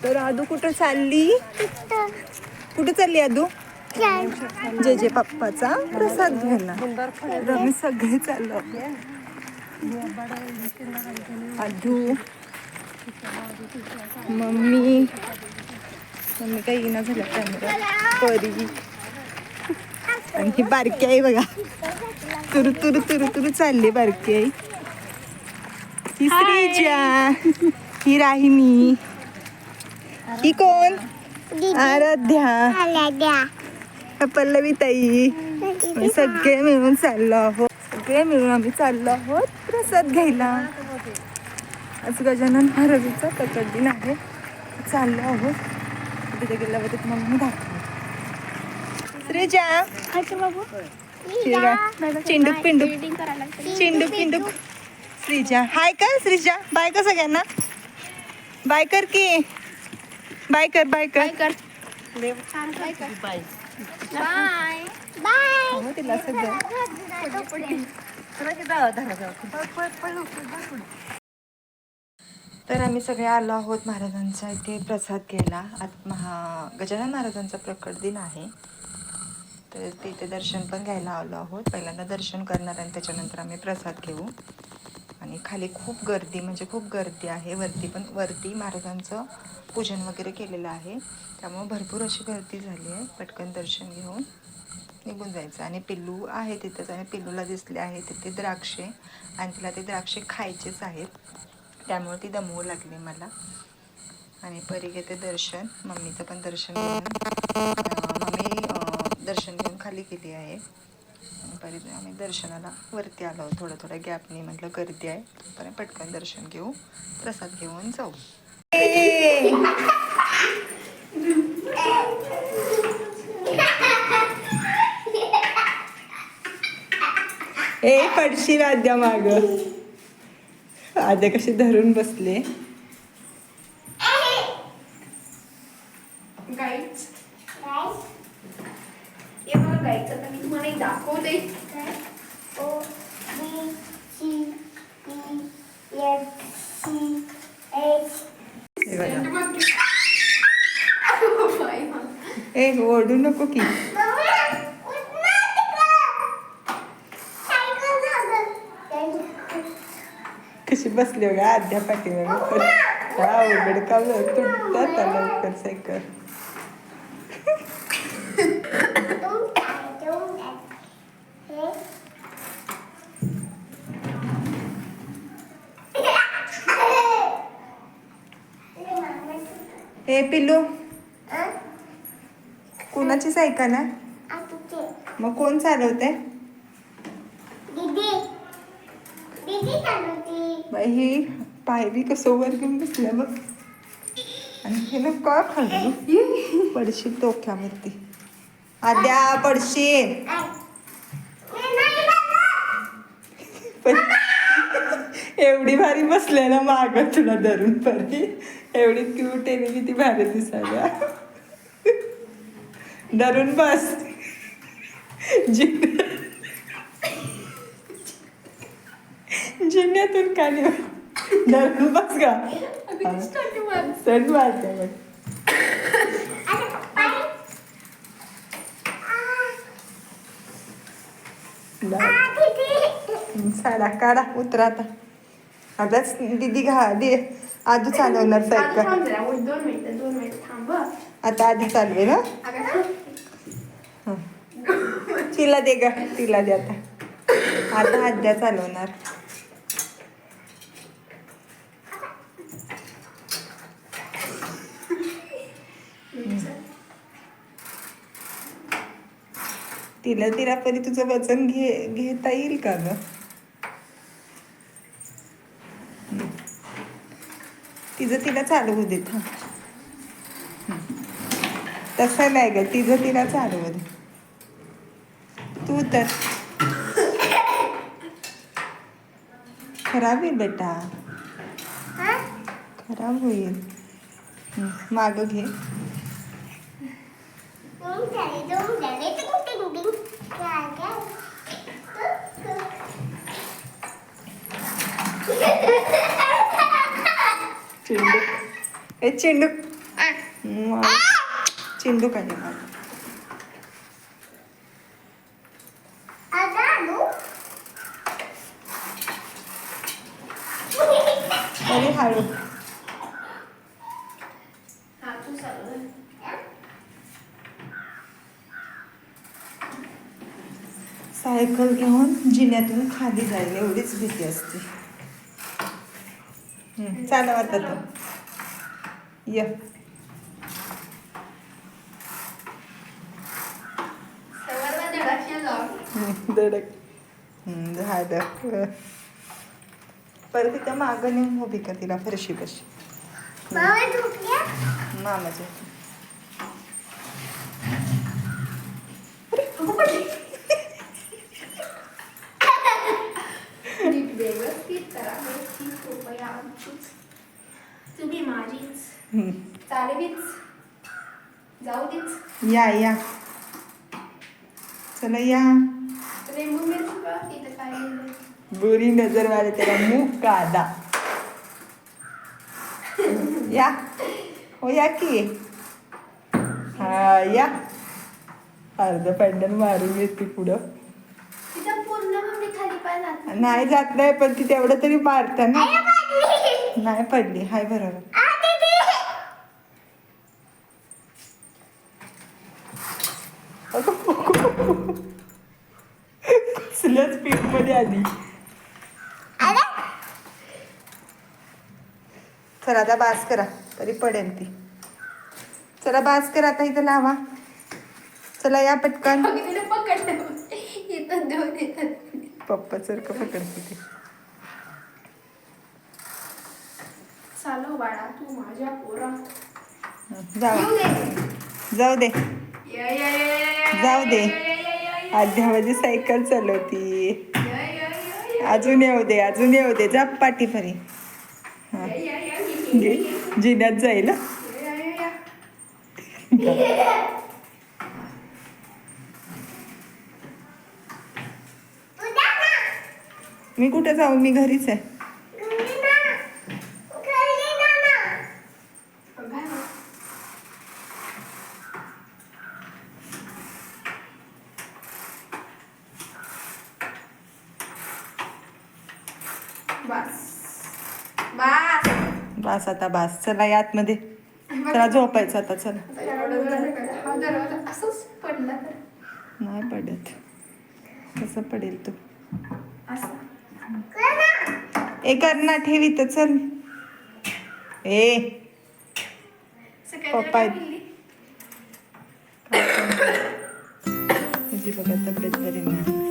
तर आदू कुठं चालली? कुठे चालली आदू? जे जे पप्पाचा प्रसाद घ्यायला. तर आम्ही सगळे चाललो. आदू, मम्मी काही येणं झालं कॅमेरा. परी आणि ही बारकी आई बघा, तुरु तुरु तुरु तुरु चालली बारकी आई. ही श्रीजा, ही राहिनी, ही कोण? आराध्या, पल्लवी ताई. सगळे मिळून चाललो आहोत. सगळे मिळून आम्ही चाललो आहोत प्रसाद घ्यायला. आज गजानन महाराजांचा प्रकट दिन आहे. चाललो आहोत. तिथे गेल्यावर तुम्हाला मी दाखवतो. श्रीजा, चिंडूक पिंडूक, चिंडूक पिंडूक. श्रीजा हाय कर. श्रीजा बाय कर सगळ्यांना. बाय कर की. बाय कर, बाय कर. बाय हो तिला सगळं. तर आम्ही सगळे आलो आहोत महाराजांच्या इथे प्रसाद घ्यायला. आज गजानन महाराजांचा प्रकट दिन आहे. तर तिथे दर्शन पण घ्यायला आलो आहोत. पहिल्यांदा दर्शन करणार आणि त्याच्यानंतर आम्ही प्रसाद घेऊ. आणि खाली खूप गर्दी, म्हणजे खूप गर्दी आहे. वरती महाराजांचं पूजन वगैरे केलेलं आहे. त्यामुळे भरपूर अशी गर्दी झाली आहे. पटकन दर्शन घेऊन निघून जायचं. आणि पिल्लू आहे तिथंच. आणि पिल्लूला दिसले आहे तिथे द्राक्षे, आणि तिला ते द्राक्षे खायचेच आहेत. त्यामुळे ती दमवू लागली मला. आणि परी घेते दर्शन. मम्मीचं पण दर्शन घेऊन मम्मी दर्शन घेऊन खाली गेली आहे. परी आम्ही दर्शनाला वरती आलो. थोडं गॅपनी म्हटलं गर्दी आहे, पण पटकन दर्शन घेऊ, प्रसाद घेऊन जाऊ. ए पडशील आद्या माग. आद्या कशी धरून बसले. दाखवते. ए ओरडू नको की. कशी बसली बघा आद्या पाठीवर. हा उघडका तुटतात लवकर सायकल. ए पिल्लू, कोणाची सायकल आहे? मग कोण चालवते? ही पायरी कसं वर घेऊन बसल्या बघ. आणि हे ना का खाल्लं पडशील डोक्यावरती. आद्या पडशील. एवढी भारी बसल्या ना माग तुला धरून परी. एवढी क्यूट आहे ना, किती भारी दिसायला. धरून बस. जिन्यातून खाली धरून बस का. सण मारते बघ. साडा काढा उतरा आता. अभ्यास दीदी आदू चालवणार सायकल. 2 मिनिट थांब. आता आधी चालवे ना. तिला दे ग, तिला दे आता. आता आद्या चालवणार. तिला परी तुझं वजन घेता येईल का ग? तिला चालवू देत. हा तसं नाही ग, तिला चालवू दे. तू तर खराब आहे बेटा, खराब होईल. माग घे. चिंडू, ए चिंडू चिंदू काय देणार तरी हळू हा तू चालू सायकल घेऊन जिन्यातून खाली जायला एवढीच भीती असते. चालव आता तू ये सगळ्यांना धडाक्या जाऊ धडक झालं. परत तिथं मागं नेऊन उभी का तिला फरशी बशी मामाच्या नीट व्यवस्थित करा व्यवस्थित कृपया आमचीच तुम्ही माझीच चालवीच जाऊ देच या चला या. रेमू मिरची का तिथं काय लिहिलंय बुरी नजर वाले त्याला मुख कादा या हो या की हा या अर्ध पॅन्डल मारून येते पुढं तिथं पूर्ण मम्मी खाली पाय जात नाही जात नाही पण ती तेवढं तरी मारत ना नाही पडली हाय बरोबर. कसल्याच पीठ मध्ये आली. चला आता बास करा तरी पडेल ती. चला बास करा आता इथं लावा. चला या पटकन. पकडलं इथं देऊन येतात पप्पा सारखं पकडते ते. चालव बाळा तू माझ्या पोरा जाऊ जाऊ दे जाऊ दे. आध्यामध्ये सायकल चालवती. अजून येऊ दे जा पाठीफरी. हा जिन्यात जाईल. मी कुठे जाऊ मी घरीच आहे. बास आता बास. चला या आतमध्ये. चला झोपायचं आता चला. हा दरवाजा असंच पडला तर नाही पडत कसं पडेल तू. असं ए करना ठेवी तर चल. ए पप्पा बघा तब्येत बरी नाही.